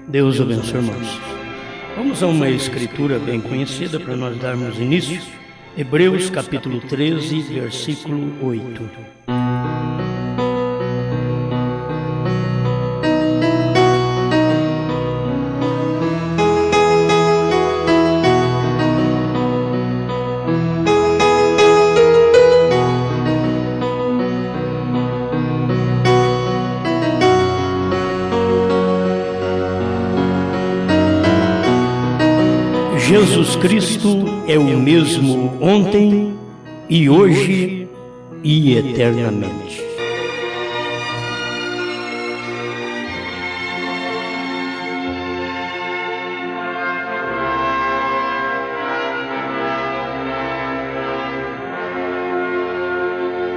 Deus abençoe, irmãos. Vamos a uma escritura bem conhecida para nós darmos início. Hebreus capítulo 13, versículo 8. Jesus Cristo é o mesmo ontem e hoje e eternamente.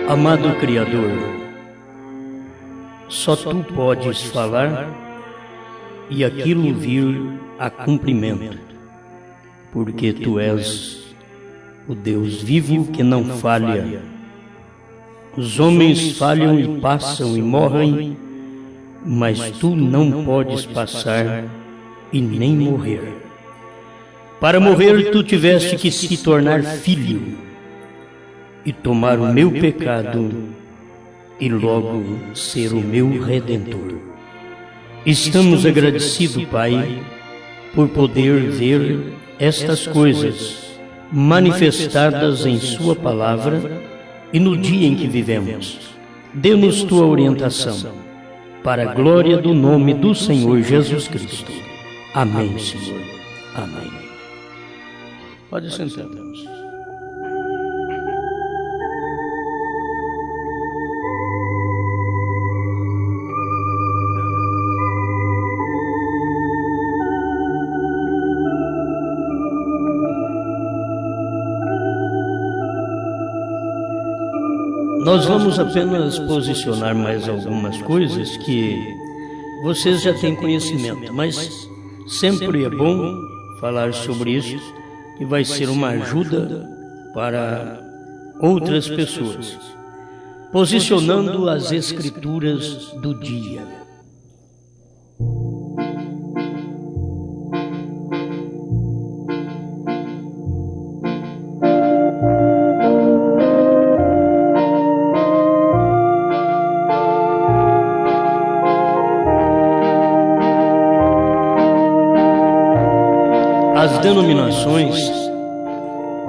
Amado Criador, só Tu podes falar e aquilo vir a cumprimento. Porque Tu és o Deus vivo que não falha. Os homens falham e passam e morrem, mas Tu não podes passar e nem morrer. Para morrer, Tu tiveste que se tornar filho e tomar o meu pecado e logo ser o meu Redentor. Estamos agradecidos, Pai, por poder ver estas coisas manifestadas em Sua palavra e no dia em que vivemos. Dê-nos Tua orientação, para a glória do nome do Senhor Jesus Cristo. Amém, Senhor. Amém. Pode sentar, Deus. Nós vamos apenas posicionar mais algumas coisas que vocês já têm conhecimento, mas sempre é bom falar sobre isso, que vai ser uma ajuda para outras pessoas. Posicionando as escrituras do dia. As denominações,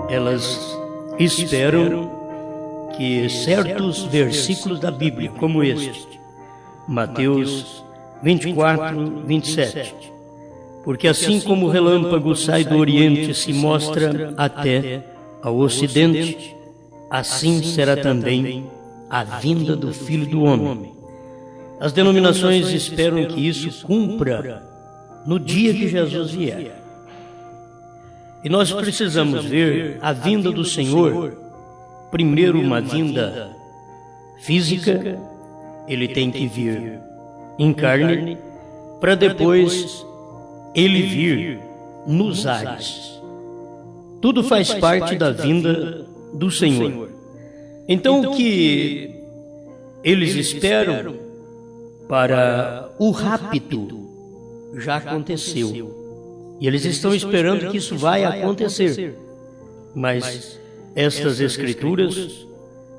elas esperam que certos versículos da Bíblia, como este, Mateus 24, 27, porque assim como o relâmpago sai do Oriente e se mostra até ao Ocidente, assim será também a vinda do Filho do Homem. As denominações esperam que isso cumpra no dia que Jesus vier. E nós precisamos ver a vinda do Senhor, primeiro uma vinda física, Ele tem que vir em carne, para depois Ele vir nos ares. Tudo faz parte da vinda do Senhor. Então o que eles esperam para o rapto já aconteceu. E eles estão esperando que isso vai acontecer. Mas estas escrituras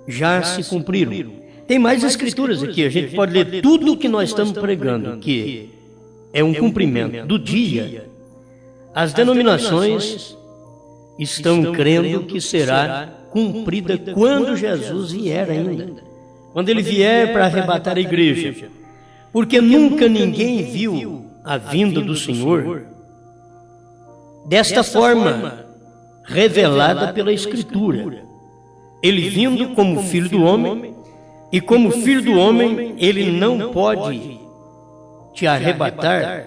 já se cumpriram. Tem mais escrituras aqui, a gente pode ler tudo o que nós estamos pregando, que é um cumprimento do dia. As denominações estão crendo que será cumprida quando Jesus vier ainda. Quando Ele vier para arrebatar a igreja. Porque nunca ninguém viu a vinda do Senhor desta forma, revelada pela Escritura. Ele vindo como Filho do Homem, e como Filho do Homem, Ele não pode te arrebatar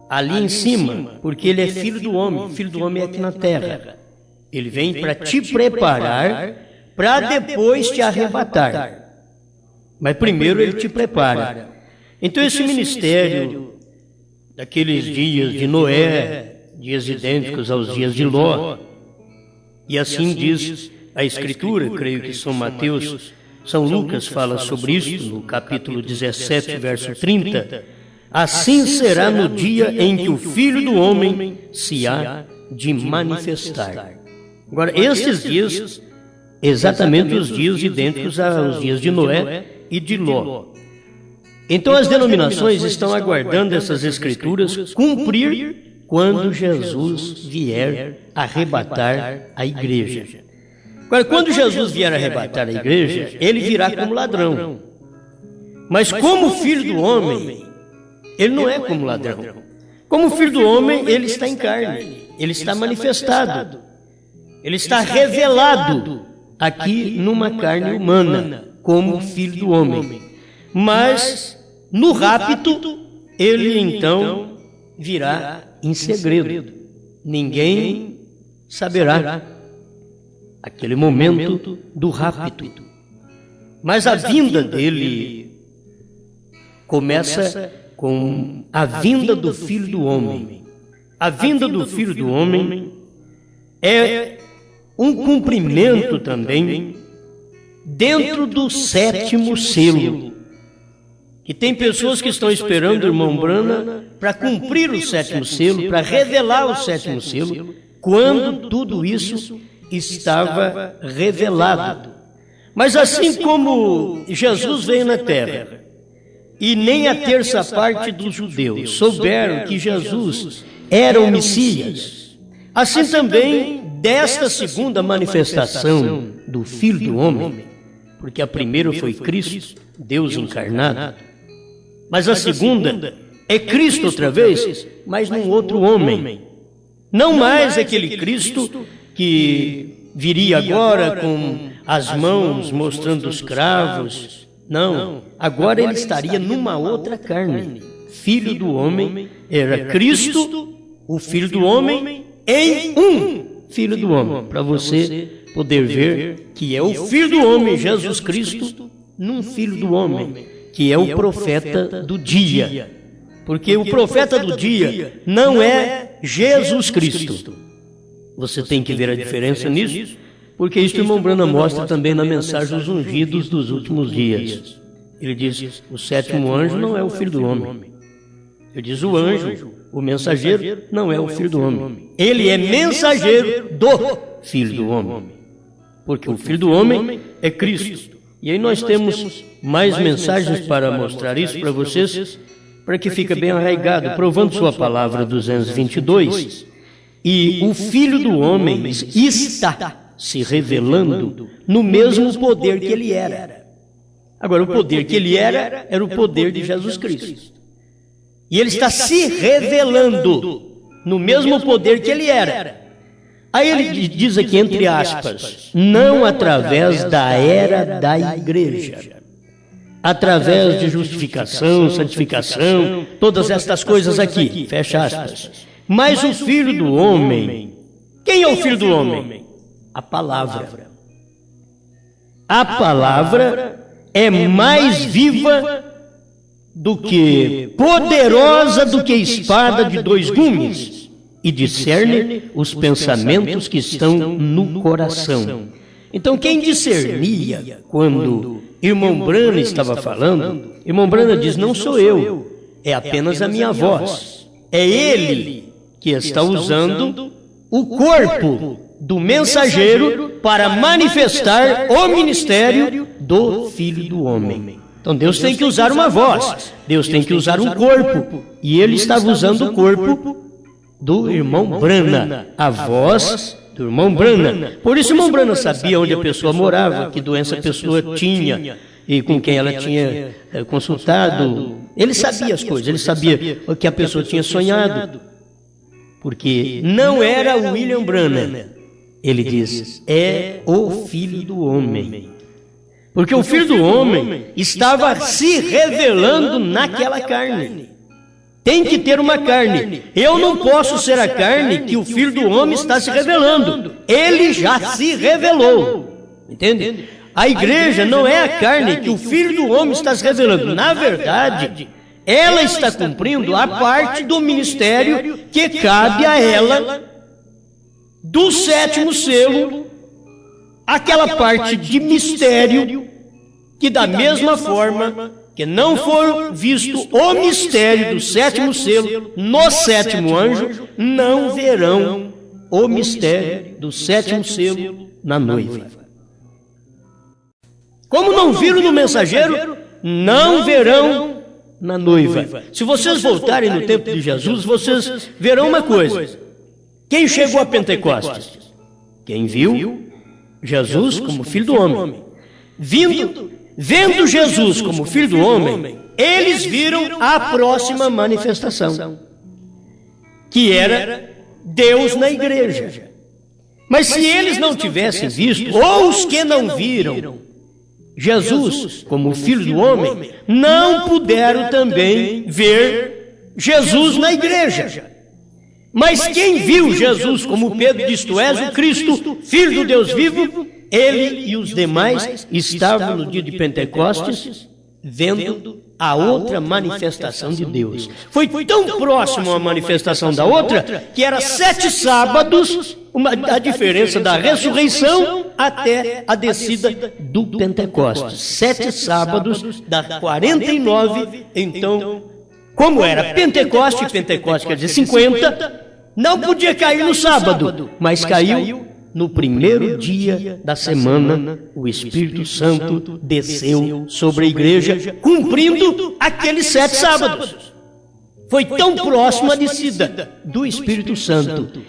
ali em cima, porque Ele é Filho do Homem. Filho do Homem é aqui na terra. Ele vem para te preparar, para depois te arrebatar. Mas primeiro Ele te prepara. Então esse ministério daqueles dias de Noé, dias idênticos aos dias de Ló, e assim diz a Escritura, creio que São Mateus, São Lucas fala sobre isso, no capítulo 17, verso 30, assim será no dia em que o Filho do Homem se há de manifestar. Agora, esses dias, exatamente os dias idênticos aos dias de Noé e de Ló. Então as denominações estão aguardando essas escrituras cumprir quando Jesus vier arrebatar a igreja. Agora, quando Jesus vier arrebatar a igreja, ele virá como ladrão. Mas como Filho do Homem, ele não é como ladrão. Como Filho do Homem, ele está em carne, ele está manifestado, ele está revelado aqui numa carne humana, como Filho do Homem. Mas no rapto, ele então virá em segredo. Ninguém saberá aquele momento do rapto. Mas a vinda dele começa com a vinda do Filho do Homem. A vinda do Filho do Homem é um cumprimento também dentro do sétimo selo. Que tem pessoas que estão esperando o irmão Brana para cumprir o sétimo selo, para revelar o sétimo selo, quando tudo isso estava revelado. Mas assim como Jesus veio na terra, e nem a terça parte dos judeus souberam que Jesus era o Messias, assim também desta segunda manifestação do Filho do Homem, porque a primeira foi Cristo, Deus encarnado, mas a segunda é Cristo outra vez, mas num outro homem. Não mais aquele Cristo que viria agora com as mãos mostrando os cravos. Não, agora ele estaria numa outra carne. Filho do homem era Cristo, o Filho do homem, em um Filho do homem. Para você poder ver que é o Filho do homem, Jesus Cristo, num Filho do homem, que é o profeta do dia. Porque o profeta do dia não é Jesus Cristo. Você tem que ver a diferença nisso, porque isso o irmão Brana mostra também na mensagem dos ungidos dos últimos dias. Ele diz, o sétimo anjo não é o Filho do homem. Ele diz, o anjo, o mensageiro, não é o Filho do homem. Ele é mensageiro do Filho do homem. Porque o Filho do homem é Cristo. E aí nós temos mais mensagens para mostrar isso para vocês, para que fique bem arraigado, provando sua palavra 222. E o Filho do homem está se revelando no mesmo poder que ele era. Agora, o poder que ele era o poder de Jesus Cristo. E ele está se revelando no mesmo poder que ele era. Aí ele diz aqui, entre aspas, não através da era da igreja, através de justificação, santificação, todas estas coisas aqui, fecha aspas. Mas o Filho do homem, quem é o Filho do homem? A palavra. A palavra é mais viva do que, poderosa do que espada de dois gumes, e discerne os pensamentos que estão no coração. Então, quem discernia quando irmão Brana estava falando, irmão Brana diz, não sou eu, é apenas a minha voz. É ele que está usando o corpo do mensageiro para manifestar o ministério do Filho do homem. Então Deus tem que usar uma voz, Deus tem que usar um corpo, e ele estava usando o corpo do irmão Brana, a voz do irmão Brana. Por isso o irmão Brana sabia onde a pessoa morava, que doença a pessoa tinha e com quem ela tinha consultado. Ele sabia as coisas, ele sabia o que a pessoa tinha sonhado, porque não era William Brana. Ele diz, é o Filho do homem. Porque o Filho do homem estava se revelando naquela carne. Tem que ter uma carne. Eu não posso ser a carne que o Filho do homem está se revelando. Ele já se revelou. Entende? A igreja não é a carne que o Filho do homem está se revelando. Na verdade, ela está cumprindo a parte do ministério que cabe a ela do sétimo selo, aquela parte de mistério que da mesma forma que não for visto o mistério do sétimo selo no sétimo anjo, não verão o mistério do sétimo selo na noiva. Como não viram no mensageiro, não verão na noiva. Se vocês voltarem no tempo de Jesus, vocês verão uma coisa. Quem chegou a Pentecostes? Quem viu Jesus como Filho do Homem. Vendo Jesus como Filho do Homem, eles viram a próxima manifestação, que era Deus na igreja. Mas se eles não tivessem visto, ou os que não viram Jesus como Filho do Homem, não puderam também ver Jesus na igreja. Mas quem viu Jesus como Pedro disse: Tu és o Cristo, Filho do Deus vivo, ele e os demais estavam no dia de Pentecostes vendo a outra manifestação de Deus. Foi tão próximo a manifestação da outra que era 7 sábados a diferença da ressurreição até a descida do Pentecostes. 7 sábados dá 49. Então, como era Pentecoste quer dizer 50, não podia cair no sábado, mas caiu no primeiro dia da semana. O Espírito Santo desceu sobre a igreja, cumprindo aqueles 7 sábados. Foi tão próximo a descida do Espírito Santo.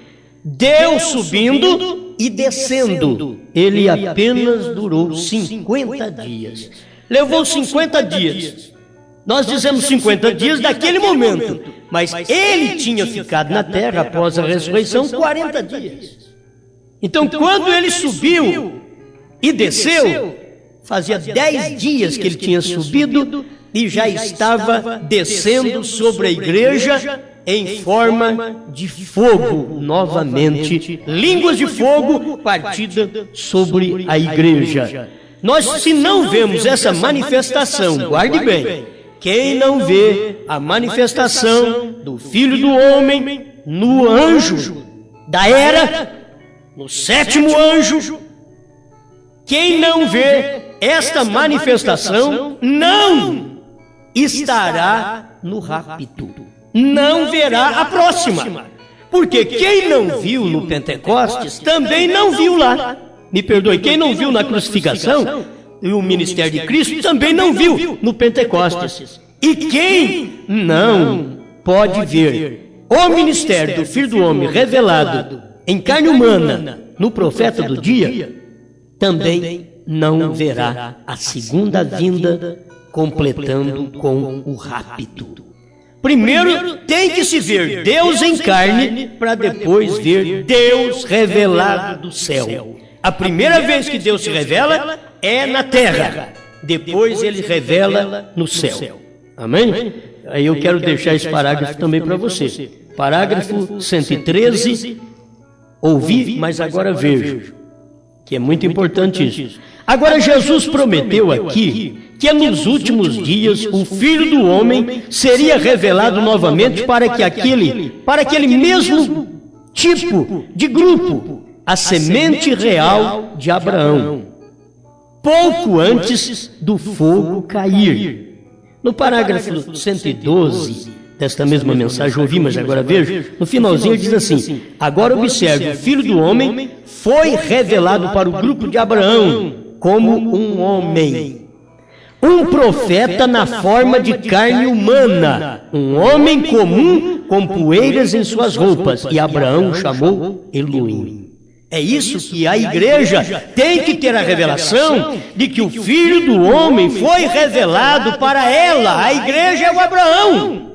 Deus subindo e descendo. Ele apenas durou 50 dias. Levou 50 dias. Nós dizemos 50 dias daquele momento, mas ele tinha ficado na terra após a ressurreição 40 dias. Então, quando ele subiu e desceu, fazia 10 dias que ele tinha subido e já estava descendo sobre a igreja em forma de fogo novamente, línguas de fogo partida sobre a igreja. Nós, se não vemos essa manifestação, guarde bem, quem não vê a manifestação do Filho do Homem no anjo da era, no sétimo anjo, quem não vê esta manifestação não estará no rapto, não verá a próxima, porque quem não viu no Pentecostes também não viu lá. Me perdoe, quem não viu na crucificação e o ministério de Cristo também não viu no Pentecostes. E quem não pode ver o ministério do Filho do Homem revelado em carne humana no profeta do dia, também não verá a segunda vinda completando com o rapto. Primeiro tem que se ver Deus em carne para depois ver Deus revelado do céu. A primeira vez que Deus se revela é na terra, depois ele revela no céu. Amém? Aí eu quero deixar esse parágrafo também para você. Parágrafo 113. Ouvi, mas agora vejo, que é muito importante isso. Agora, Jesus prometeu aqui que nos últimos dias o Filho do Homem seria revelado novamente para aquele mesmo tipo de grupo, a semente real de Abraão, pouco antes do fogo cair. No parágrafo 112 desta mesma mensagem, ouvi, mas agora vejo, no finalzinho ele diz assim: agora observe, o Filho do Homem foi revelado para o grupo de Abraão como um homem, um profeta na forma de carne humana, um homem comum com poeiras em suas roupas, e Abraão chamou Elohim. É isso que a igreja tem que ter a revelação de que o Filho do Homem foi revelado para ela. A igreja é o Abraão.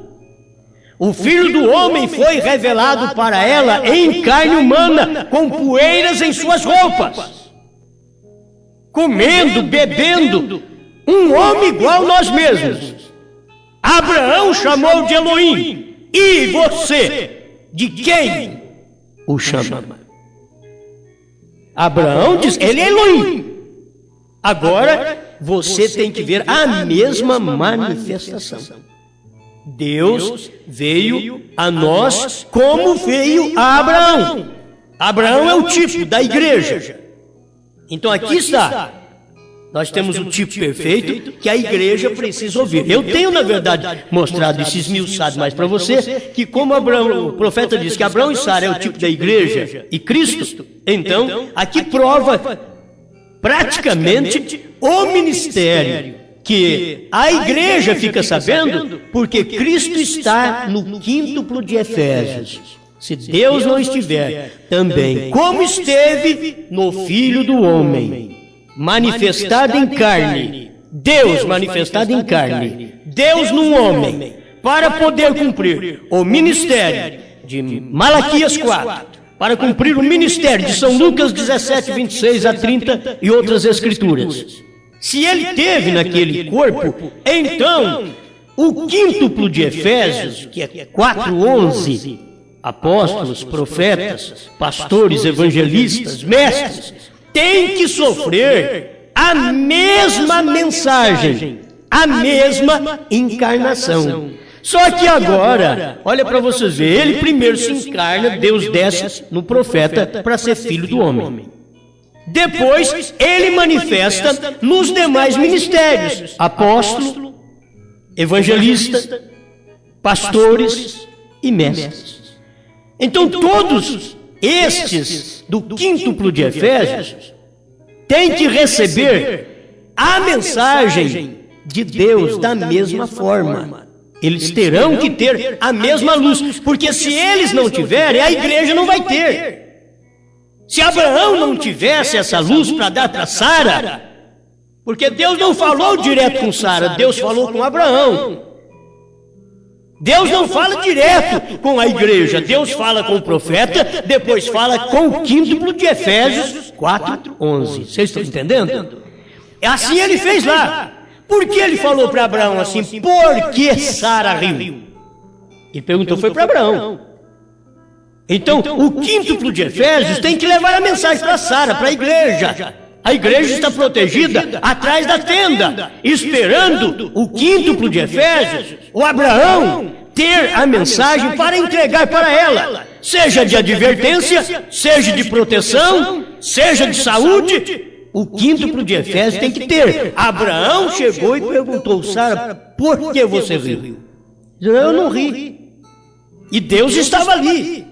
O Filho do Homem foi revelado para ela em carne humana, com poeiras em suas roupas, comendo, bebendo, um homem igual nós mesmos. Abraão chamou de Elohim. E você, de quem o chama? Abraão diz, ele é Elohim. Agora, você tem que ver a mesma manifestação. Deus veio a nós como veio a Abraão. Abraão é o tipo da igreja. Então aqui está Nós temos um tipo perfeito que a igreja precisa ouvir. Eu tenho, na verdade, mostrado isso esmiuçado mais para você, que como Abraão, o profeta diz que Abraão e Sara é o tipo da igreja e Cristo, então, aqui prova praticamente o ministério que a igreja fica sabendo, porque Cristo está no quíntuplo de Efésios. Se Deus não estiver também, como esteve no Filho do Homem, manifestado em carne, Deus manifestado em carne, Deus num homem, para poder cumprir o ministério de Malaquias 4, para cumprir o ministério de São Lucas 17, 26 a 30 e outras escrituras. Se ele teve naquele corpo, então o quíntuplo de Efésios, que é 4:11, apóstolos, profetas, pastores, evangelistas, mestres, tem que sofrer a mesma mensagem, a mesma encarnação. Só que agora, olha para vocês verem, ele primeiro se encarna, Deus desce no profeta para ser filho do homem. Depois, ele manifesta nos demais ministérios, apóstolo, evangelista, pastores e mestres. Então, todos estes do quíntuplo de Efésios têm que receber a mensagem de Deus da mesma forma. Eles terão que ter a mesma luz, porque se eles não tiverem, a igreja não vai ter. Se Abraão não tivesse essa luz para dar para Sara, porque Deus não falou direto com Sara, Deus falou com Abraão. Deus não fala direto com a igreja, Deus fala com o profeta, depois fala com o quíntuplo de Efésios 4:11. Vocês estão entendendo? Assim ele fez lá. Por que ele falou para Abraão assim? Por que Sara riu? Ele perguntou, foi para Abraão. Então, o quíntuplo de Efésios tem que levar a mensagem para Sara, para a igreja. A igreja está protegida atrás da tenda, esperando o quíntuplo de Efésios, o Abraão, ter a mensagem para entregar para ela, seja de advertência, seja de proteção, seja de saúde. O quíntuplo de Efésios tem que ter. Abraão chegou e perguntou, Sara, por que você riu? Eu não ri. E Deus estava ali.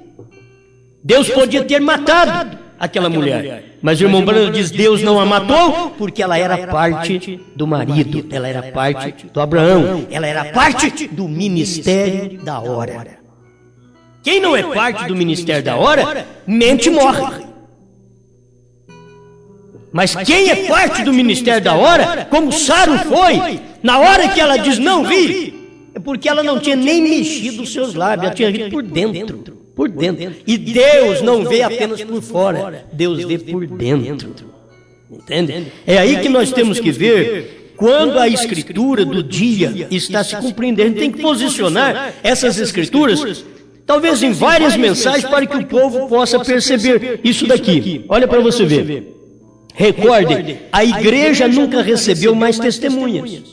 Deus podia ter matado aquela mulher. Mas o irmão Branham diz, Deus não a matou porque ela era parte do marido, ela era parte do Abraão, ela era parte do ministério da hora. Quem não é parte do ministério da hora, mente e morre. Mas quem é parte do ministério da hora, como Sara foi, na hora que ela diz não vi, é porque ela não tinha nem mexido os seus lábios, ela tinha visto por dentro. Por dentro. E Deus não vê apenas por fora, Deus vê por dentro. Entende? É aí que nós temos que ver quando a escritura do dia está se cumprindo. A gente tem que posicionar essas escrituras, talvez em várias mensagens, para que o povo possa perceber isso daqui. Olha para você ver. Recorde, a igreja nunca recebeu mais testemunhas.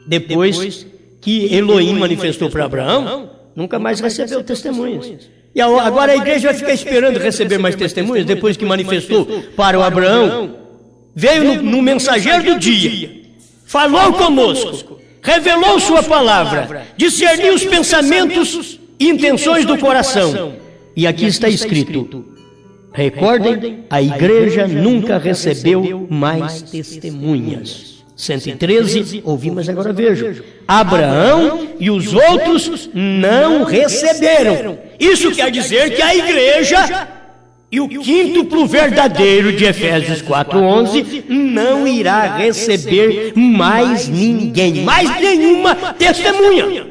Depois que Elohim manifestou para Abraão, nunca mais recebeu testemunhas. E agora a igreja vai ficar esperando receber mais testemunhas, depois que manifestou para o Abraão, veio no mensageiro do dia, falou conosco, revelou sua palavra, discerniu os pensamentos e intenções do coração. E aqui está escrito, recordem, a igreja nunca recebeu mais testemunhas. 113, ouvi, mas agora vejo. Abraão e os outros não receberam. Isso quer dizer que a igreja e o quíntuplo verdadeiro de Efésios 4:11 não irá receber mais ninguém, mais nenhuma testemunha.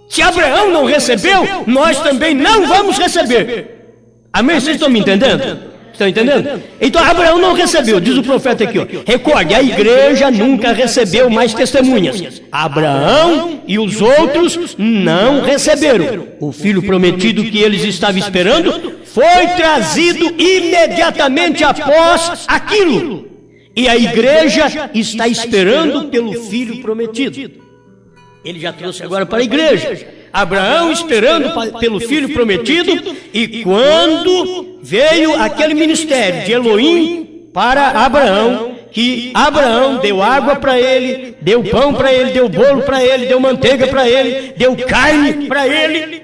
Se Abraão não recebeu, nós também não vamos receber. Amém? Vocês estão me entendendo? Estão entendendo? Então Abraão não recebeu, diz o profeta aqui, ó. Recorde, a igreja nunca recebeu mais testemunhas. Abraão e os outros não receberam. O filho prometido que eles estavam esperando foi trazido imediatamente após aquilo. E a igreja está esperando pelo filho prometido. Ele já trouxe agora para a igreja. Abraão esperando pelo filho prometido, e quando veio aquele ministério de Elohim para Abraão, que Abraão deu água para ele, deu pão para ele, deu bolo para ele, deu manteiga para ele, deu carne para ele.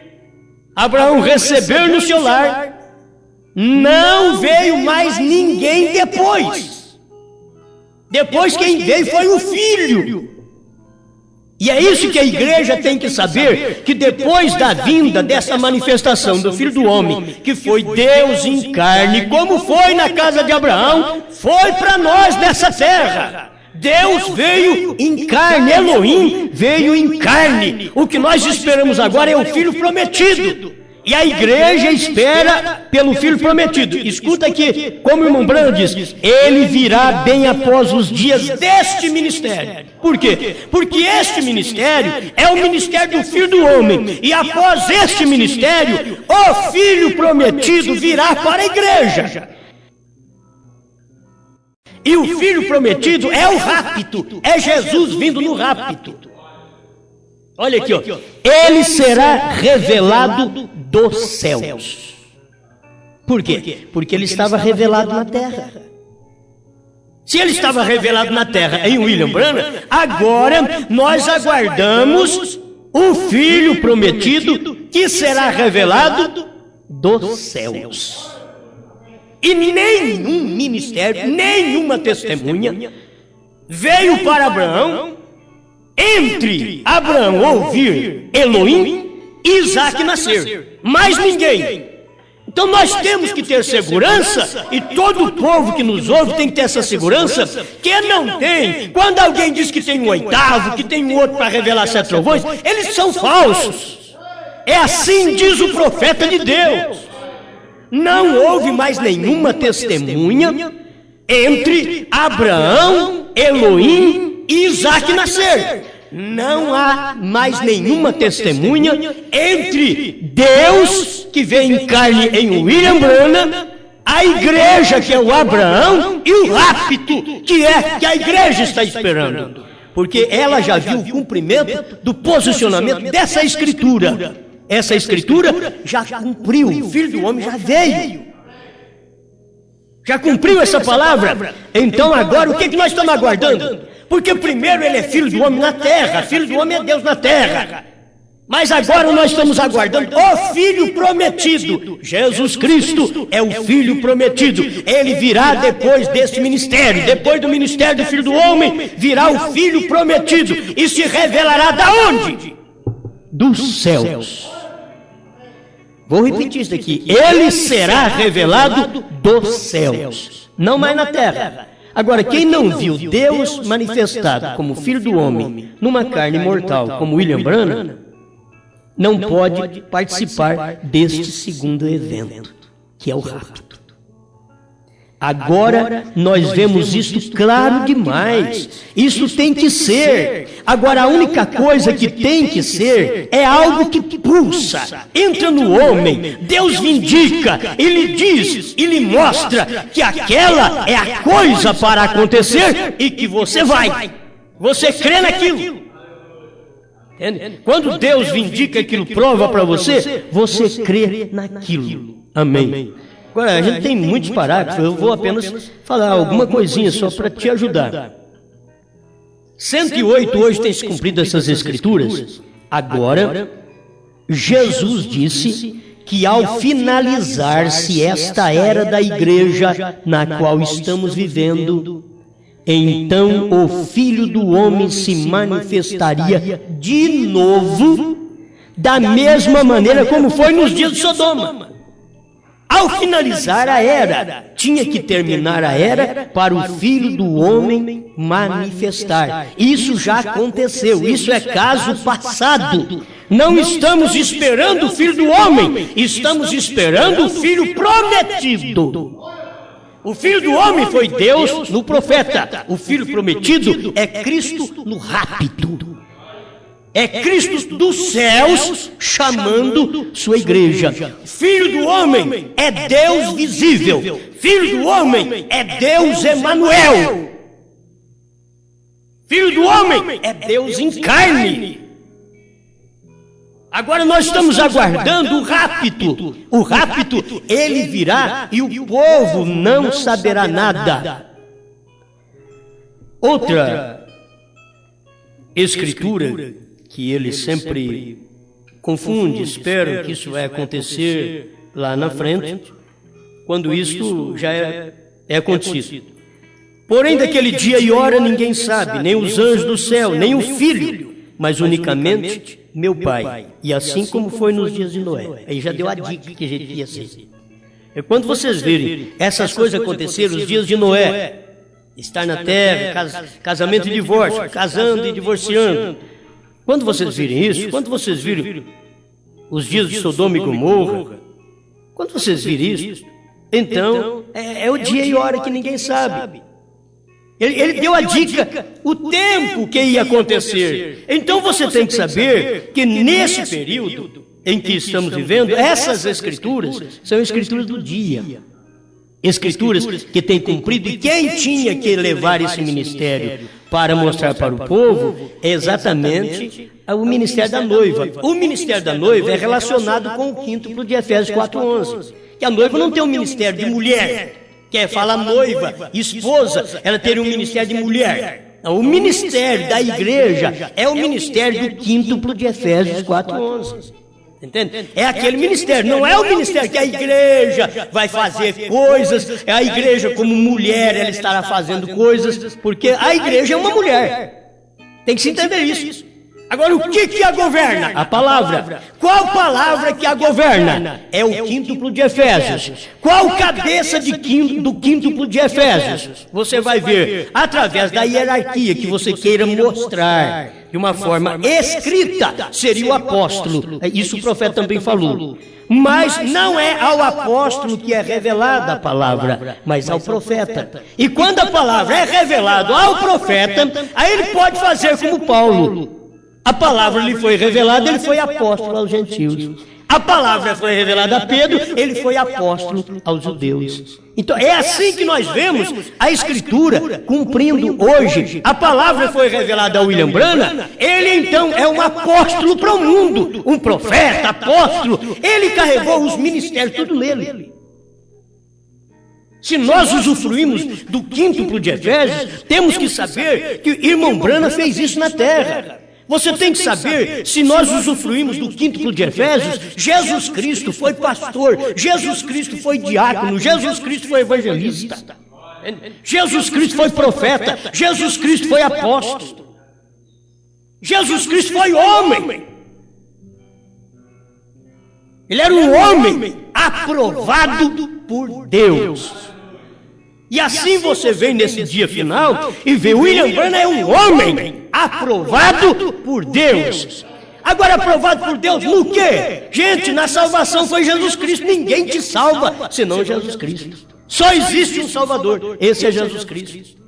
Abraão recebeu no seu lar. Não veio mais ninguém depois. Depois quem veio foi o filho. E é isso que a igreja tem que saber, que depois da vinda dessa manifestação do Filho do Homem, que foi Deus em carne, como foi na casa de Abraão, foi para nós nessa terra. Deus veio em carne, Elohim veio em carne. O que nós esperamos agora é o Filho prometido. E a igreja espera pelo Filho prometido. Escuta aqui, como o irmão Branham diz, ele virá bem após os dias deste ministério. Por quê? Porque este ministério é o ministério do Filho do Homem. E após este ministério, o Filho prometido virá para a igreja. E o Filho prometido é o rapto, é Jesus vindo no rapto. Olha aqui, ó. Ele será revelado dos céus. Por quê? Porque ele estava revelado na terra. Se ele estava revelado na terra em William Branham, agora nós aguardamos o Filho prometido que será revelado dos céus. E nenhum ministério, nenhuma testemunha veio para Abraão entre Abraão ouvir Elohim e Isaac nascer. Mais ninguém. Então nós temos que ter segurança, e todo o povo que nos ouve tem que ter essa segurança, que não tem. Quando alguém diz que tem um oitavo, que tem um outro para revelar 7 trovões, eles são falsos. É assim diz o profeta de Deus. Não houve mais nenhuma testemunha entre Abraão, Elohim e Isaac nascer. Não há mais nenhuma testemunha entre Deus, que veio em carne em William Branham, a igreja, que é o Abraão, e o rapto, que a igreja está esperando. Porque ela já viu o cumprimento do posicionamento dessa escritura. Essa escritura já cumpriu, o Filho do Homem já veio. Já cumpriu essa palavra? Então agora o que nós estamos aguardando? Porque primeiro ele é Filho do Homem na terra, Filho do Homem é Deus na terra. Mas agora nós estamos aguardando o Filho prometido. Jesus Cristo é o Filho prometido. Ele virá depois deste ministério. Depois do ministério do Filho do Homem, virá o Filho prometido. E se revelará da onde? Dos céus. Vou repetir isso aqui. Ele será revelado dos céus, não mais na terra. Agora, quem não viu Deus manifestado como Filho do Homem numa carne mortal como William Branham, não pode participar deste segundo evento, que é o rapto. Agora nós vemos isto claro demais. Isso tem que ser. Agora a única coisa que tem que ser é algo que pulsa, entra no homem. Deus vindica, Ele diz, Ele mostra que aquela é a coisa para acontecer e que você vai. Você crê naquilo. Entende? Quando Deus vindica aquilo, prova para você, você crê naquilo. Amém. Agora, a gente tem muitos parágrafos, eu vou apenas falar alguma coisinha só para te ajudar. 108 hoje tem se cumprido essas escrituras. Agora, Jesus disse que ao finalizar-se esta era da igreja na qual estamos vivendo, então o Filho do Homem se manifestaria de novo, da mesma maneira como foi nos dias de Sodoma. Ao finalizar a era, tinha que terminar a era para o Filho do Homem manifestar. Isso já aconteceu, isso é caso passado. Não estamos esperando o Filho do Homem, estamos esperando o Filho prometido. O Filho do Homem foi Deus no profeta, o Filho prometido é Cristo no rapto. É Cristo dos céus chamando sua igreja. Filho do homem é Deus visível. Filho do homem é Deus Emanuel. Filho do homem é Deus em carne. Agora nós estamos aguardando o rapto. O rapto, ele virá e o povo não saberá nada. Outra escritura que ele sempre confunde, espero que isso vai acontecer lá na frente, quando isto já é acontecido. Porém, daquele dia e hora ninguém sabe, nem os anjos do céu, nem o Filho, mas unicamente meu Pai. E assim como foi nos dias de Noé. Aí já deu a dica que a gente ia ser. E quando vocês virem essas coisas acontecerem, os dias de Noé, estar na terra, casamento e divórcio, casando e divorciando. Quando vocês virem isso, quando vocês virem os dias de Sodoma e Gomorra, quando vocês virem isso, então é o dia e hora que ninguém sabe. Ele deu a dica, o tempo que ia acontecer. Então você tem que saber que nesse período em que estamos vivendo, essas escrituras são escrituras do dia. Escrituras que têm cumprido, e quem tinha que levar esse ministério para mostrar para o povo é exatamente o ministério da noiva. O ministério da noiva é relacionado com o quíntuplo de Efésios 4:11. Que a noiva não tem um ministério de mulher. Quer falar noiva, esposa, ela teria um ministério de mulher. Não, o ministério da igreja é o ministério do quíntuplo de Efésios 4:11. Entende? É aquele ministério, não é o ministério que a igreja vai fazer coisas, é a igreja como mulher, ela estará fazendo coisas, porque a igreja é uma mulher. Tem que se entender isso. Agora, o que a governa? A palavra. Qual palavra que a governa? É o quíntuplo de Efésios. Qual cabeça do quíntuplo de Efésios? Você vai ver através da hierarquia que você queira mostrar de uma forma escrita, seria o apóstolo. Isso o profeta também falou. Mas não é ao apóstolo que é revelada a palavra, mas ao profeta. E quando a palavra é revelada ao profeta, aí ele pode fazer como Paulo. A palavra lhe foi revelada, ele foi apóstolo aos gentios. A palavra foi revelada a Pedro, ele foi apóstolo aos judeus. Então é assim que nós vemos a Escritura cumprindo hoje. A palavra foi revelada a William Branham, ele então é um apóstolo para o mundo, um profeta, apóstolo. Ele carregou os ministérios, tudo nele. Se nós usufruímos do quíntuplo de Efésios, temos que saber que o irmão Branham fez isso na terra. Você tem que saber, se nós usufruímos do quíntuplo de Efésios, Jesus Cristo foi pastor, Jesus Cristo foi diácono, Jesus Cristo foi evangelista, Jesus Cristo foi profeta, Jesus Cristo foi apóstolo, Jesus Cristo foi homem. Ele era um homem aprovado por Deus. E assim você vem nesse dia final e vê William Branham é um homem aprovado por Deus. Agora, aprovado por Deus no quê? Gente, na salvação foi Jesus Cristo. Ninguém te salva senão Jesus Cristo. Só existe um Salvador, esse é Jesus Cristo.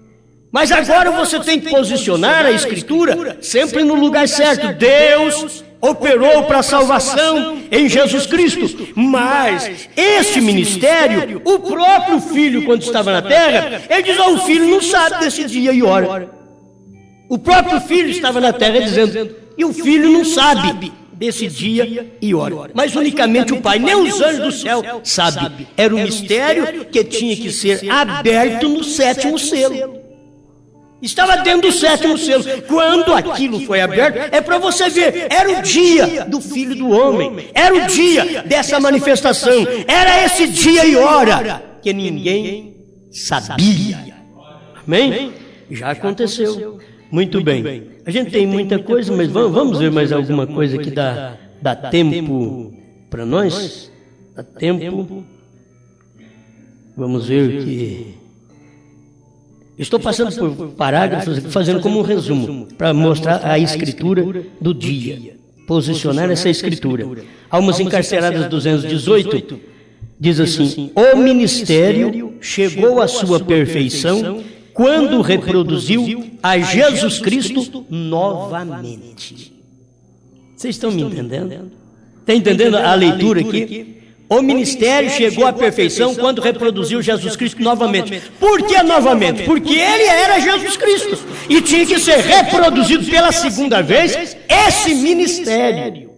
Mas agora você tem que posicionar a Escritura sempre no lugar certo. Deus operou para a salvação em Jesus Cristo. Mas este ministério, o próprio Filho, quando estava na terra, ele diz, o Filho não sabe desse dia e hora. O próprio Filho estava na terra dizendo, e o Filho não sabe desse dia e hora. Mas unicamente o Pai, nem os anjos do céu sabem. Era um mistério que tinha que ser aberto no 7º selo. Estava dentro do 7º selo. Quando aquilo foi aberto, é para você ver, era o dia do Filho do Homem, era o dia dessa manifestação, era esse dia e hora que ninguém sabia. Amém? Já aconteceu. Muito bem. A gente tem muita coisa, mas vamos ver mais alguma coisa que dá tempo para nós? Dá tempo. Vamos ver o que... Estou passando por parágrafos, fazendo como um resumo, para mostrar a Escritura do dia, posicionar essa Escritura. Almas Encarceradas 218, diz assim, o ministério chegou à sua perfeição quando reproduziu a Jesus Cristo novamente. Vocês estão me entendendo? Está entendendo a leitura aqui? O ministério chegou à perfeição quando reproduziu Jesus Cristo novamente. Por que novamente? Porque ele era Jesus Cristo. E tinha que ser reproduzido pela segunda vez esse ministério.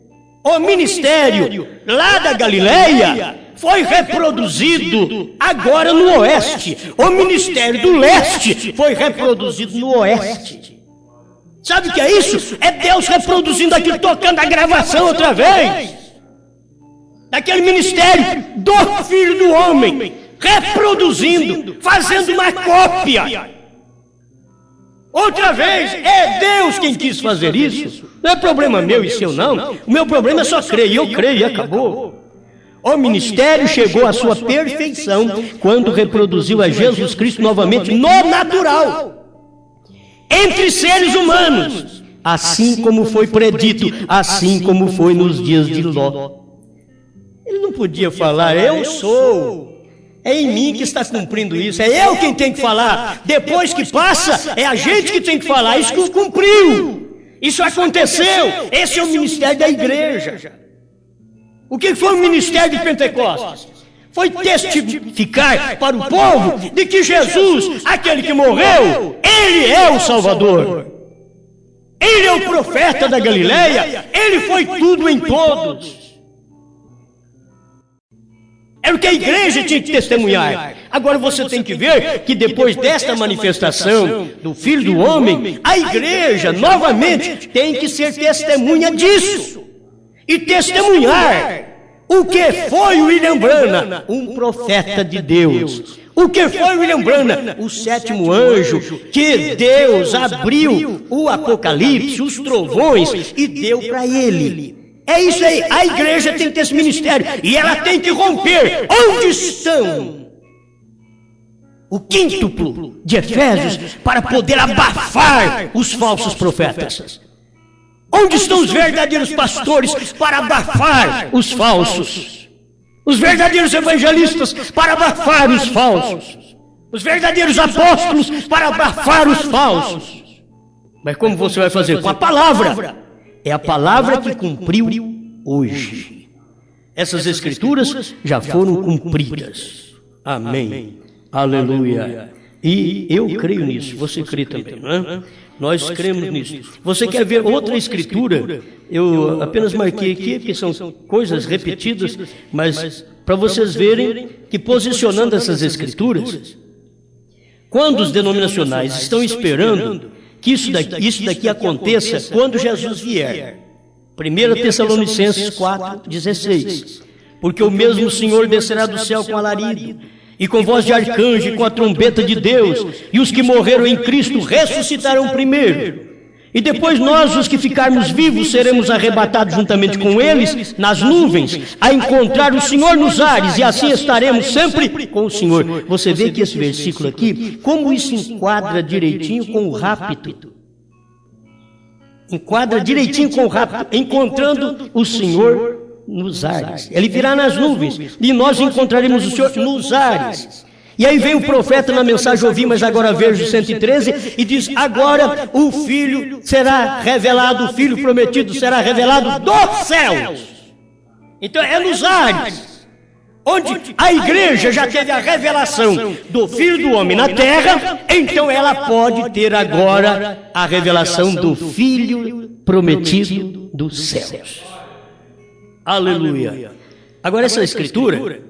O ministério lá da Galileia foi reproduzido agora no Oeste. O ministério do Leste foi reproduzido no Oeste. Sabe o que é isso? É Deus reproduzindo aquilo, tocando a gravação outra vez. Daquele ministério do Filho do Homem, reproduzindo, fazendo uma cópia. Outra vez, é Deus quem quis fazer isso. Não é problema meu e seu, não. O meu problema é só crer, e eu creio e acabou. O ministério chegou à sua perfeição quando reproduziu a Jesus Cristo novamente no natural. Entre seres humanos, assim como foi predito, assim como foi nos dias de Ló. Ele não podia falar, eu sou, é em mim que está cumprindo isso, é eu quem tem que falar. Depois que passa, é a gente que tem que falar, isso que cumpriu, isso aconteceu. Esse é o ministério da igreja. O que foi o ministério de Pentecostes? Foi testificar para o povo de que Jesus, aquele que morreu, Ele é o Salvador. Ele é o profeta da Galileia, Ele foi tudo em todos. Era o que a igreja tinha que testemunhar. Agora você tem que ver que depois desta manifestação do Filho do Homem, a igreja novamente tem que ser testemunha disso. E testemunhar o que foi o William Branham, um profeta de Deus. O que foi o William Branham? O sétimo anjo, que Deus abriu o Apocalipse, os trovões, e deu para ele. É isso aí, a igreja tem que ter esse ministério, e ela tem que romper. Onde estão o quíntuplo de Efésios para poder abafar os falsos profetas? Onde estão os verdadeiros pastores para abafar os falsos? Os verdadeiros evangelistas para abafar os falsos? Os verdadeiros apóstolos para abafar os falsos? Mas como você vai fazer? Com a palavra. É a palavra que cumpriu hoje. Essas escrituras já foram cumpridas. Amém. Aleluia. E eu creio nisso. Você crê também, não é? Nós cremos nisso. Você quer ver outra escritura? Eu apenas marquei aqui, que são coisas repetidas, mas para vocês verem que posicionando essas escrituras, quando os denominacionais estão esperando que isso daqui aconteça quando Jesus vier. 1 Tessalonicenses 4:16. Porque o mesmo Senhor descerá do céu com alarido, e com voz de arcanjo, e com a trombeta de Deus, e os que morreram em Cristo ressuscitarão primeiro. E depois nós, os que ficarmos vivos, seremos arrebatados juntamente com eles nas nuvens, a encontrar o Senhor nos ares, e assim estaremos sempre com o Senhor. Você vê que esse versículo aqui, como isso enquadra direitinho com o rapto. Enquadra direitinho com o rapto, encontrando o Senhor nos ares. Ele virá nas nuvens, e nós encontraremos o Senhor nos ares. E aí vem o profeta na mensagem, ouvi, mas agora vejo 113, e diz, agora o Filho será revelado, o Filho prometido será revelado dos céus. Então é nos ares, onde a igreja já teve a revelação do Filho do Homem na terra, então ela pode ter agora a revelação do Filho prometido dos céus. Aleluia. Agora essa escritura,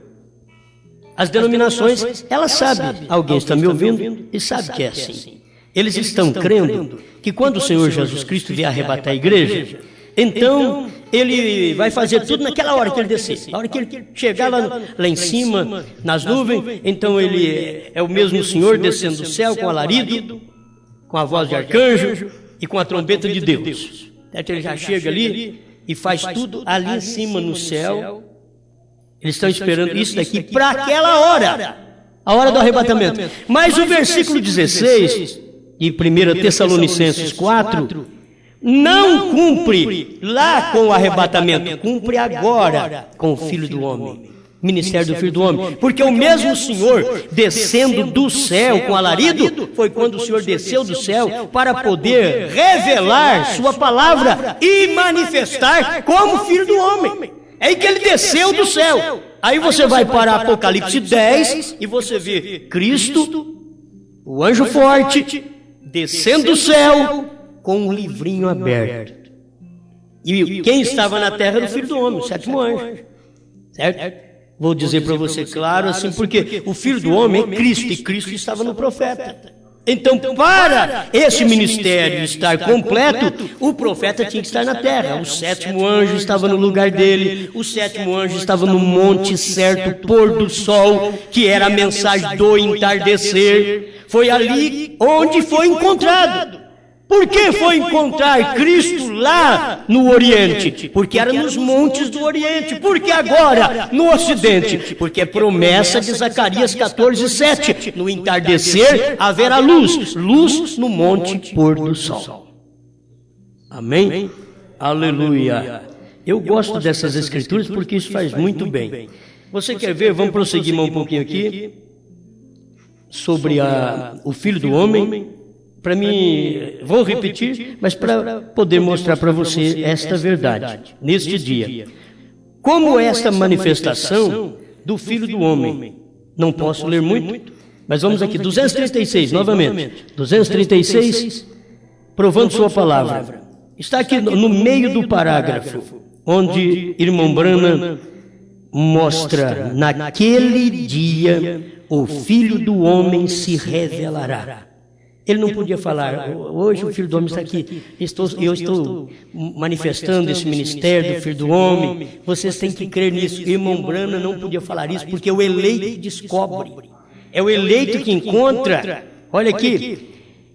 as denominações, elas sabem, alguém está me ouvindo e sabe que é assim. Eles estão crendo que quando o Senhor Jesus Cristo vier arrebatar a igreja, então ele vai fazer tudo naquela hora que ele descer. Na hora que ele chegar lá em cima, nas nuvens, então ele é o mesmo Senhor descendo do céu com alarido, com a voz de arcanjo e com a trombeta de Deus. Ele já chega ali e faz tudo ali em cima no céu. Eles estão esperando isso daqui para aquela hora, a hora do arrebatamento. Mas o versículo 16, de 1 Tessalonicenses 4, não cumpre lá com o arrebatamento, cumpre agora com o Filho do Homem, ministério do Filho do Homem. Porque o mesmo Senhor descendo do céu com alarido, foi quando o Senhor desceu do céu para poder revelar sua palavra e manifestar como Filho do Homem. É aí que ele desceu do céu. Aí você vai para Apocalipse 10 e você vê Cristo, o anjo forte, descendo do céu com um livrinho aberto. E quem estava na terra era o Filho do Homem, o sétimo anjo. Certo? Vou dizer para você claro assim, porque o Filho do Homem é Cristo, e Cristo estava no profeta. Então, para esse ministério estar completo, o profeta tinha que estar na terra. O 7º anjo estava no lugar dele, o 7º anjo estava no monte certo, pôr do sol, que era a mensagem do entardecer. Foi ali onde foi encontrado. Por que foi encontrar Cristo lá no Oriente? Porque era nos montes do Oriente. Por que agora no Ocidente? Porque é promessa de Zacarias 14:7. No entardecer haverá luz. Luz no monte pôr do sol. Amém? Aleluia. Eu gosto dessas escrituras porque isso faz muito bem. Você quer ver? Vamos prosseguir um pouquinho aqui. Sobre o Filho do Homem. Para mim, vou repetir, mas para poder mostrar para você esta verdade, neste dia. Como esta manifestação do Filho do Homem, não posso ler muito, mas vamos aqui, 236, novamente, 236, provando sua palavra. Está aqui no meio do parágrafo, onde irmão Branham mostra, naquele dia, o Filho do Homem se revelará. Ele não podia falar, hoje o Filho do Homem está aqui, eu estou manifestando esse ministério do Filho do Homem, vocês têm que crer nisso. Irmão Branham não podia falar isso, porque é o eleito que descobre, é o eleito que encontra. Olha aqui,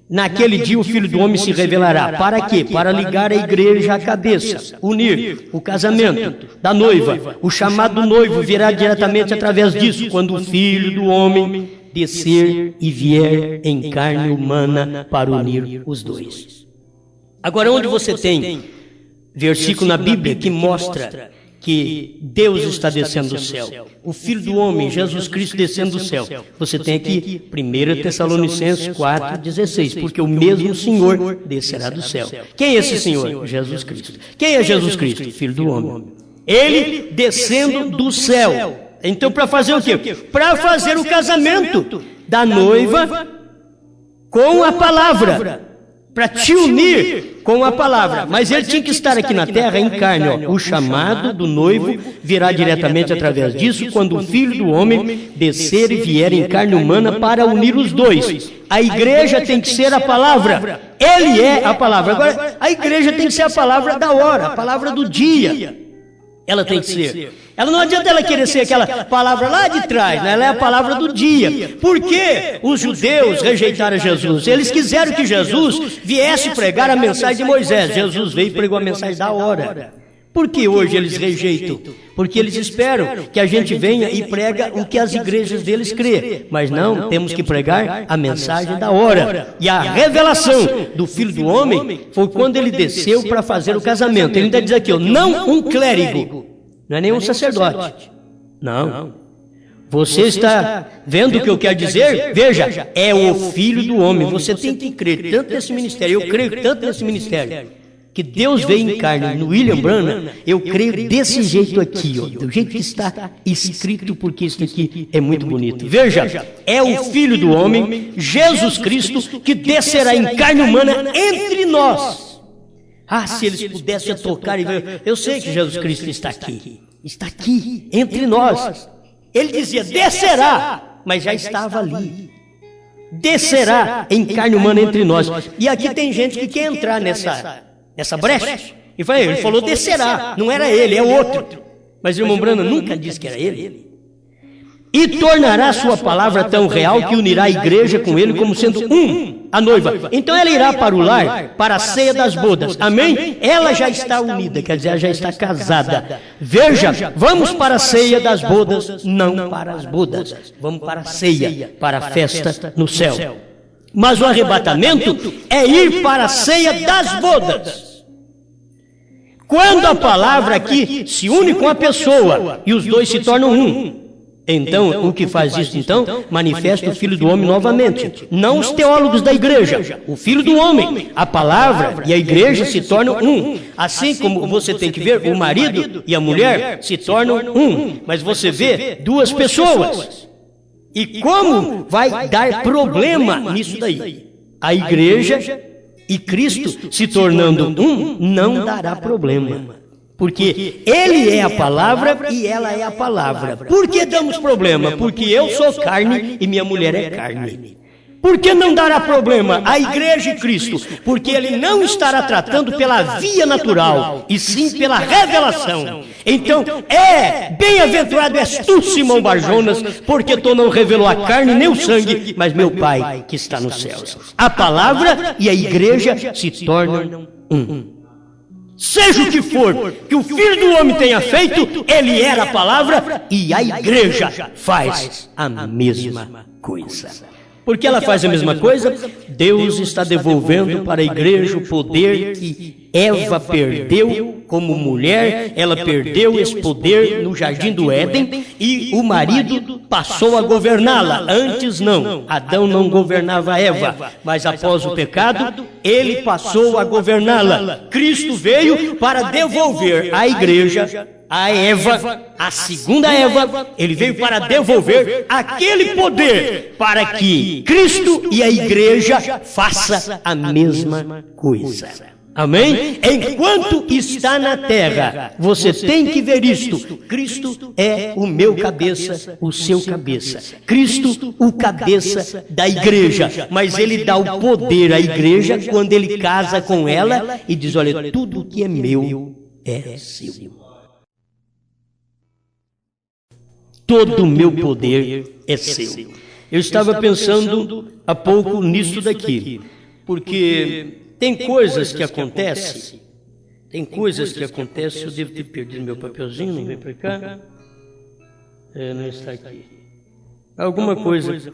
naquele dia o Filho do Homem se revelará. Para quê? Para ligar a igreja à cabeça, unir o casamento da noiva. O chamado noivo virá diretamente através disso, quando o Filho do Homem descer e vier em carne humana para unir os dois. Agora, onde você tem versículo na Bíblia que mostra que Deus está descendo do céu, o Filho do Homem, Jesus Cristo, descendo do céu, você tem aqui 1 Tessalonicenses 4,16, porque o mesmo Senhor descerá do céu. Quem é esse Senhor? Jesus Cristo. Quem é Jesus Cristo? Filho do Homem. Ele descendo do céu. Então, para fazer o quê? Para fazer o casamento da noiva com a palavra. Para te unir com a palavra. Mas ele tinha que estar aqui na terra em carne. Ó. O chamado do noivo virá diretamente através disso, quando o Filho do Homem descer e vier em carne humana para unir os dois. A igreja tem que ser a palavra. Ele é a palavra. Agora, a igreja tem que ser a palavra da hora, a palavra do dia. Ela tem que ser. Ela não adianta ela querer ser aquela palavra lá de trás, né? Ela é a palavra do dia. Por que os judeus rejeitaram Jesus? Eles quiseram que Jesus viesse pregar a mensagem de Moisés. Jesus veio e pregou a mensagem da hora. Por que hoje eles rejeitam? Porque eles esperam que a gente venha e prega o que as igrejas deles crê. Mas não, temos que pregar a mensagem da hora. E a revelação do Filho do Homem foi quando ele desceu para fazer o casamento. Ele ainda diz aqui, ó, não um clérigo, não é nenhum sacerdote. Não. Você está vendo o que eu quero dizer? Veja, é o Filho do Homem. Você tem que crer tanto nesse ministério, eu creio tanto nesse ministério, que Deus veio em carne. No William Branham, eu creio desse jeito aqui, ó, do jeito que está escrito, porque isso aqui é muito bonito. Veja, é o Filho do Homem, Jesus Cristo, que descerá em carne humana entre nós. Ah, se eles pudessem tocar e ver. Eu sei que Jesus Cristo está aqui, entre nós. Ele dizia, descerá, mas já estava ali. Descerá em carne humana entre nós. E aqui tem gente que quer entrar nessa brecha. Ele falou descerá, não era ele, é outro. Mas o irmão Branham nunca disse que era ele. E tornará sua palavra tão real que unirá a igreja com ele como sendo a noiva. Então ela irá para o lar, para a ceia das bodas. Amém? Ela já está unida, quer dizer, ela já está casada. Veja, vamos para a ceia das bodas, não para as bodas. Vamos para a ceia, para a festa no céu. Mas o arrebatamento é ir para a ceia das bodas. Quando a palavra aqui se une com a pessoa e os dois se tornam um. Então, o que faz isso, então? Manifesta o Filho do Homem novamente. Não os teólogos da igreja, o Filho do Homem. A palavra e a igreja se tornam um. Assim como você tem que ver, o marido e a mulher se tornam um. Mas você vê duas pessoas. E como vai dar problema nisso daí? A igreja e Cristo se tornando um, não dará problema. Porque ele é a palavra e ela é a palavra. Por que damos problema? Porque eu sou carne e minha mulher é carne. Por que não dará problema a igreja e Cristo? Porque ele não estará tratando pela via natural, e sim pela revelação. Então, bem-aventurado és tu, Simão Barjonas, porque tu não revelou a carne nem o sangue, mas meu Pai que está nos céus. A palavra e a igreja se tornam um. Seja o que for que o Filho do Homem tenha feito, ele era a palavra e a igreja faz a mesma coisa. Porque ela faz a mesma coisa? Deus está devolvendo para a igreja o poder que Eva perdeu como mulher. Ela perdeu esse poder no jardim do Éden e o marido passou a governá-la. Antes não, Adão não governava Eva, mas após o pecado, ele passou a governá-la. Cristo veio para devolver à igreja, a Eva, a segunda Eva, ele veio para devolver aquele poder para que Cristo e a igreja façam a mesma coisa. Amém? Enquanto está na terra, você tem que ver isto. Cristo é o meu cabeça, o seu cabeça. Cristo, o cabeça da igreja. Mas ele dá o poder à igreja quando ele casa com ela e diz, olha, tudo que é meu é seu. Todo o meu poder é seu. Eu estava pensando há pouco nisso daqui, porque tem coisas que acontecem, eu devo ter perdido meu papelzinho, não vem para cá, não está aqui. Alguma coisa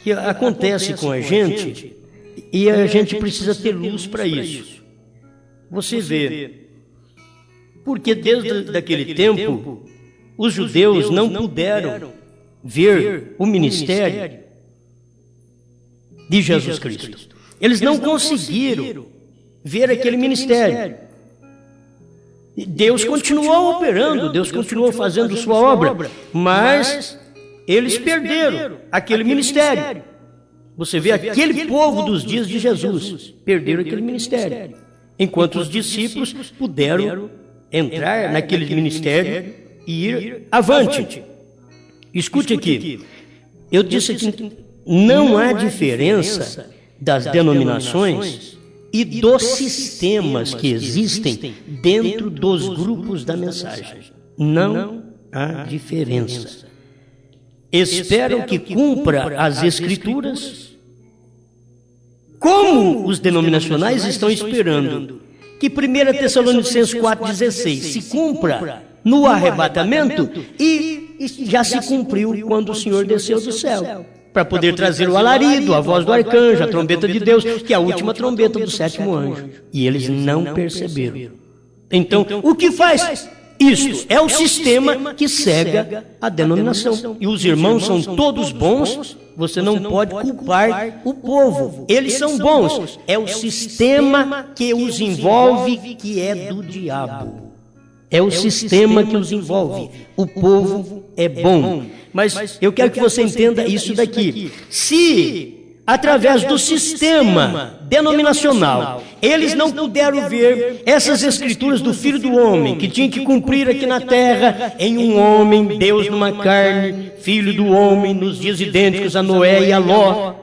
que acontece com a gente e a gente precisa ter luz para isso. Você vê, porque desde aquele tempo, os judeus não puderam ver o ministério de Jesus Cristo. Eles não conseguiram ver aquele ministério. Deus continuou operando, Deus continuou fazendo sua obra, mas eles perderam aquele ministério. Você vê aquele povo dos dias de Jesus, perderam aquele ministério. Enquanto os discípulos puderam entrar naquele ministério e ir avante. Escute aqui, eu disse que não há diferença das denominações e dos sistemas que existem dentro dos grupos da mensagem. Não há diferença. Esperam que cumpra as Escrituras, como os denominacionais estão esperando que 1 Tessalonicenses 4,16 se cumpra no arrebatamento, e já se cumpriu quando o Senhor desceu do céu, para poder trazer o alarido, a voz do arcanjo, a trombeta de Deus, que é a última trombeta do 7º anjo. E eles não perceberam. Então, o que faz isto? É o sistema que cega a denominação. E os irmãos são todos bons, você não pode culpar o povo. Eles são bons. É o sistema que os envolve, que é do diabo. É o sistema que os envolve. O povo é bom. Mas eu quero que você entenda isso daqui. Se, através do sistema denominacional, eles não puderam ver essas escrituras do Filho do Homem, que tinha que cumprir aqui na terra, em um homem, Deus numa carne, Filho do Homem, nos dias idênticos a Noé e a Ló,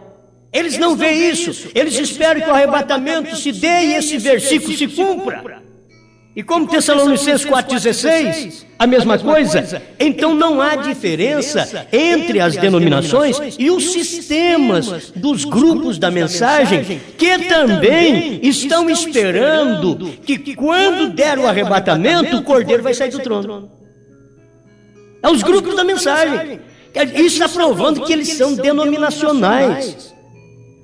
eles não veem isso. Eles esperam que o arrebatamento se dê e esse versículo se cumpra. E como Tessalonicenses 4,16, a mesma coisa, então não há diferença entre as denominações e os sistemas dos grupos da mensagem, que também estão esperando que quando der o arrebatamento, o Cordeiro vai sair do trono. É os grupos da mensagem. Isso está provando que eles são denominacionais.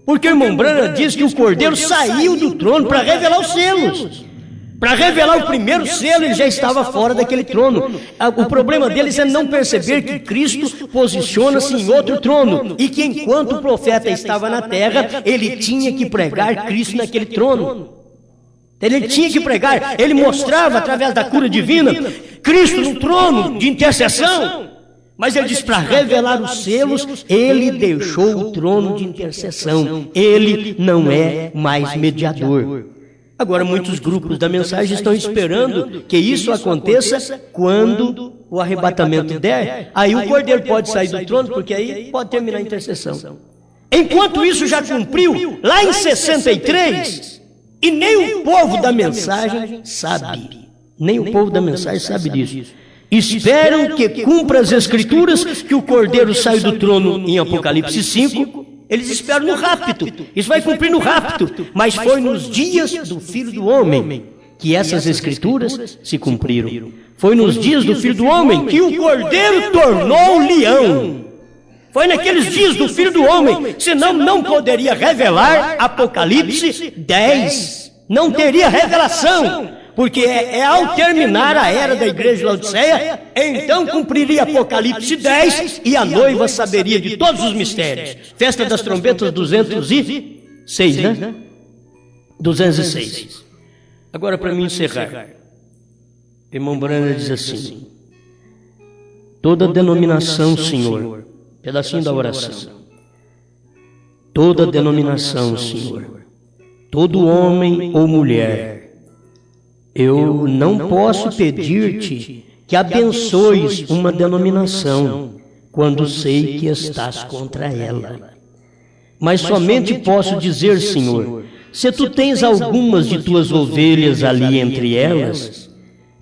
Porque o irmão Branham diz que o Cordeiro saiu do trono para revelar os selos. Para revelar o primeiro selo, ele já estava fora daquele trono. O problema deles é não perceber que Cristo posiciona-se em outro trono. E que enquanto o profeta estava na terra, ele tinha que pregar Cristo naquele trono. Ele tinha que pregar, ele mostrava através da cura divina, Cristo no trono de intercessão. Mas ele diz, para revelar os selos, ele deixou o trono de intercessão. Ele não é mais mediador. Agora, muitos grupos da mensagem estão esperando que isso aconteça quando o arrebatamento der. Aí o Cordeiro pode sair do trono, porque aí pode terminar a intercessão. Enquanto isso já cumpriu lá em 63, e nem o povo da mensagem sabe. Nem o povo da mensagem sabe disso. Esperam que cumpra as Escrituras, que o Cordeiro saiu do trono em Apocalipse 5. Eles esperam no rapto. Isso vai cumprir no rapto. Mas foi nos dias do Filho do Homem que essas Escrituras se cumpriram. Foi nos dias do Filho do Homem que o Cordeiro tornou leão. Foi naqueles dias do Filho do Homem. Senão não poderia revelar Apocalipse 10. Não teria revelação. Porque é ao terminar a era da igreja de Laodiceia, então cumpriria Apocalipse 10 e a noiva saberia de todos os mistérios. Festa das trombetas 206, né? 206. Agora, para mim encerrar, irmão Branham diz assim: toda denominação, Senhor, pedacinho da oração, toda denominação, Senhor, todo homem ou mulher, eu não posso pedir-te que abençoes uma denominação quando sei que estás contra ela. Mas somente posso dizer, Senhor, se tu tens algumas de tuas ovelhas ali entre elas,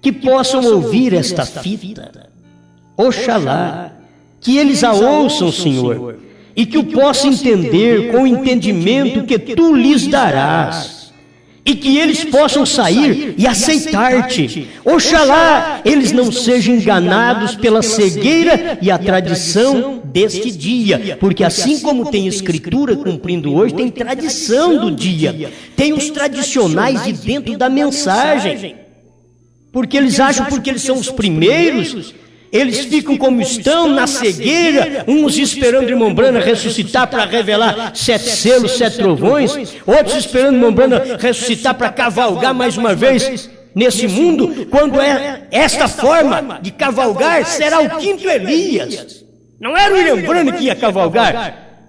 que possam ouvir esta fita, oxalá, que eles a ouçam, Senhor, e que o possam entender com o entendimento que tu lhes darás, e que eles possam sair e aceitar-te. Oxalá eles não sejam enganados pela cegueira e a tradição deste dia, porque assim como tem Escritura cumprindo hoje, tem tradição do dia, tem os tradicionais de dentro da mensagem, porque eles acham, porque eles são os primeiros, eles ficam como estão, na cegueira, uns esperando o irmão Branham ressuscitar para revelar 7 selos, 7 trovões, outros esperando o irmão Branham ressuscitar para cavalgar mais uma vez nesse mundo, quando é esta forma de cavalgar, será o 5º Elias. Não era o William Branham que ia cavalgar.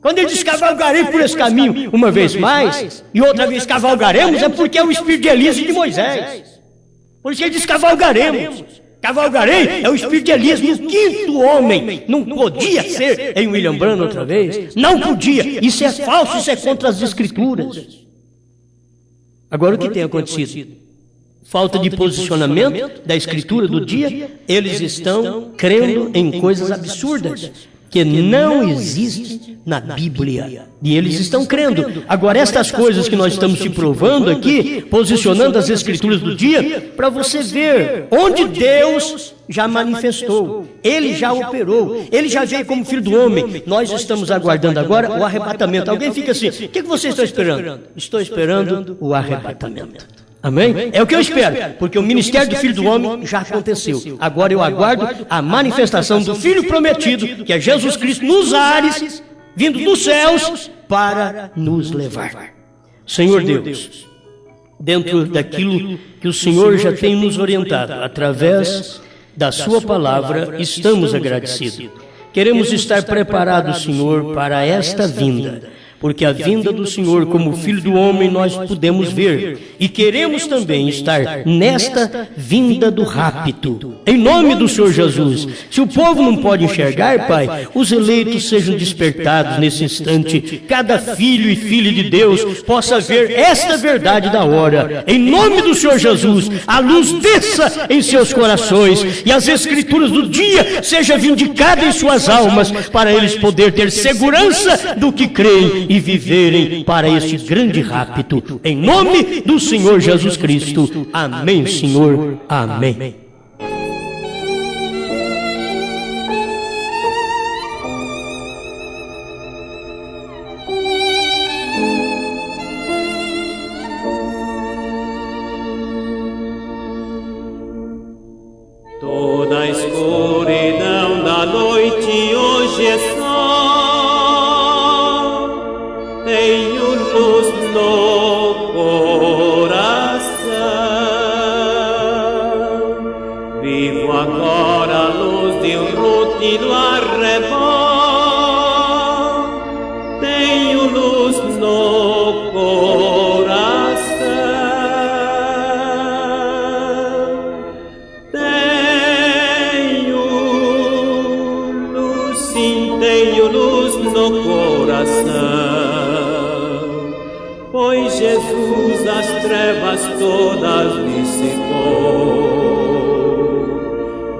Quando ele diz cavalgarei por esse caminho uma vez mais, e outra vez cavalgaremos, é porque é o espírito de Elias e de Moisés. Por isso ele diz cavalgaremos. Cavalgarei é o espírito de Elias, no 5º homem. Não podia ser em William Branham outra vez. Não podia. Isso é falso, isso é contra as Escrituras. Agora o que tem acontecido? Falta de posicionamento da Escritura do dia. Eles estão crendo em coisas absurdas que não existem na Bíblia. E eles estão crendo. Agora, estas coisas que nós estamos te provando aqui, posicionando as Escrituras do dia, para você ver onde Deus já manifestou, Ele já operou, Ele já veio como Filho do Homem. Nós estamos aguardando agora o arrebatamento. Alguém fica assim: o que você está esperando? Estou esperando o arrebatamento. Amém? É o que eu espero, porque o ministério do Filho do Homem já aconteceu. Agora eu aguardo a manifestação do Filho prometido, que é Jesus Cristo nos ares, vindo dos céus, para nos levar. Senhor Deus, dentro daquilo que o Senhor já tem nos orientado, através da sua palavra, estamos agradecidos. Queremos estar preparados, Senhor, para esta vinda, porque a vinda do Senhor como Filho do Homem nós podemos ver, e queremos também estar nesta vinda do rapto, em nome do Senhor Jesus. Se o povo não pode enxergar, Pai, os eleitos sejam despertados nesse instante, cada filho e filha de Deus possa ver esta verdade da hora, em nome do Senhor Jesus. A luz desça em seus corações, e as Escrituras do dia seja vindicada em suas almas, para eles poder ter segurança do que creem e viverem para este grande rapto, em nome do Senhor Jesus Cristo. Amém, Senhor. Amém. Toda a escuridão da noite hoje é só. Tenho luz no coração, vivo agora a luz de um rugido arrebol. Tenho luz no coração, coração. Pois Jesus as trevas todas dissipou.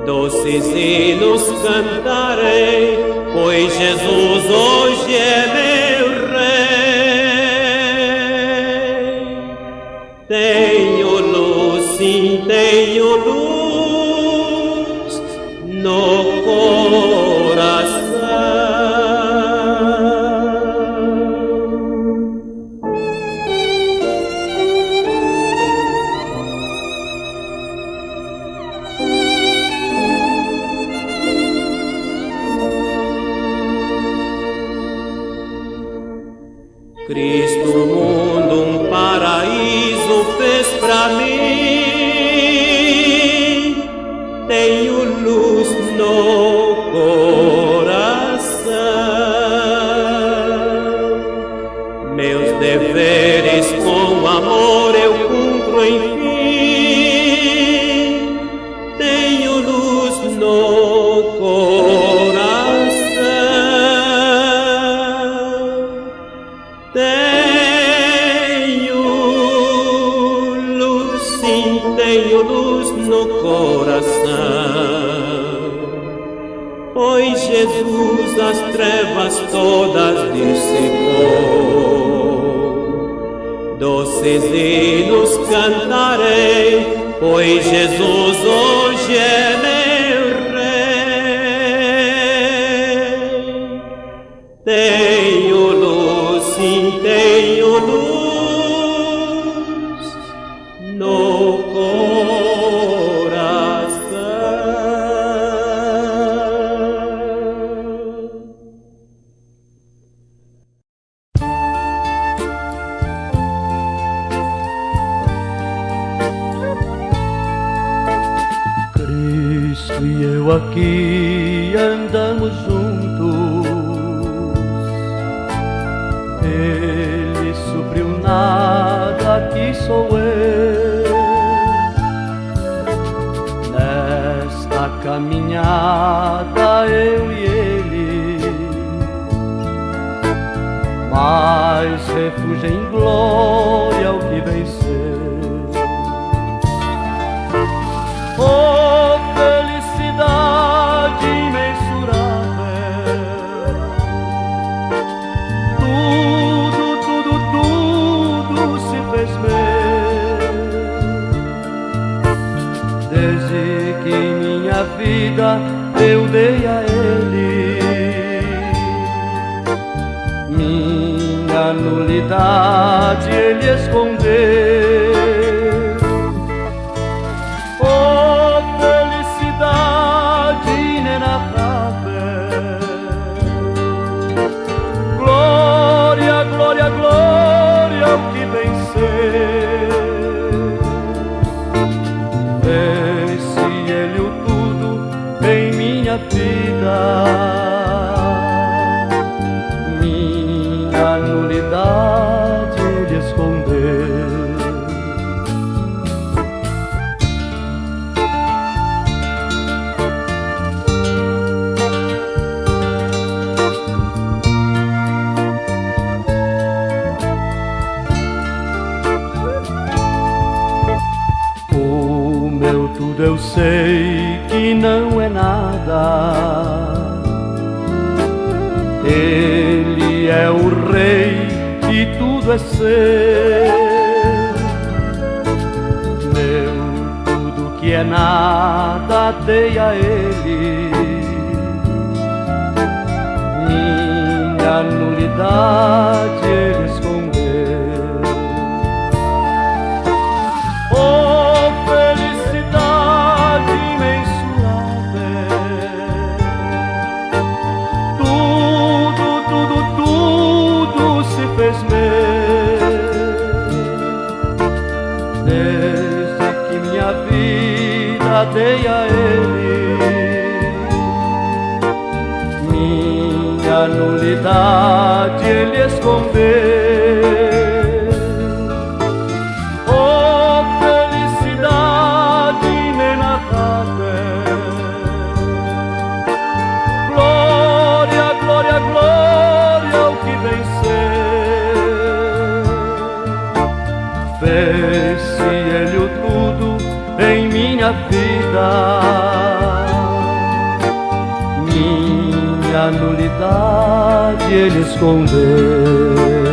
Doces hinos cantarei, pois Jesus hoje é meu Rei. Tenho luz, sim, tenho luz no coração. Cristo o mundo um paraíso fez pra mim. Tenho luz no coração. Meus deveres com amor eu cumpro enfim. Tenho luz no coração. Tenho luz, sim, tenho luz no coração. Pois Jesus as trevas todas dissipou. Doces hinos cantarei, pois Jesus hoje é meu Rei. Tenho luz, sim, tenho luz no Cristo e eu aqui andamos juntos. Ele supriu nada, aqui sou eu. Nesta caminhada eu e ele, mas refúgio em glória ao que venceu. Oh, felicidade imensurável! Tudo se fez meu. Desde que minha vida eu dei a ele, minha nulidade ele escondeu. Glória ao que venceu. Fez-se ele o tudo em minha vida, minha nulidade ele escondeu. Eu sei que não é nada. Ele é o Rei e tudo é seu. Meu tudo que é nada dei a ele, minha nulidade ele escondeu. Fez meu. Desde que minha vida dei a ele, minha nulidade ele escondeu. Oh, felicidade inenarrável! Glória, glória, glória ao minha vida, minha nulidade ele escondeu.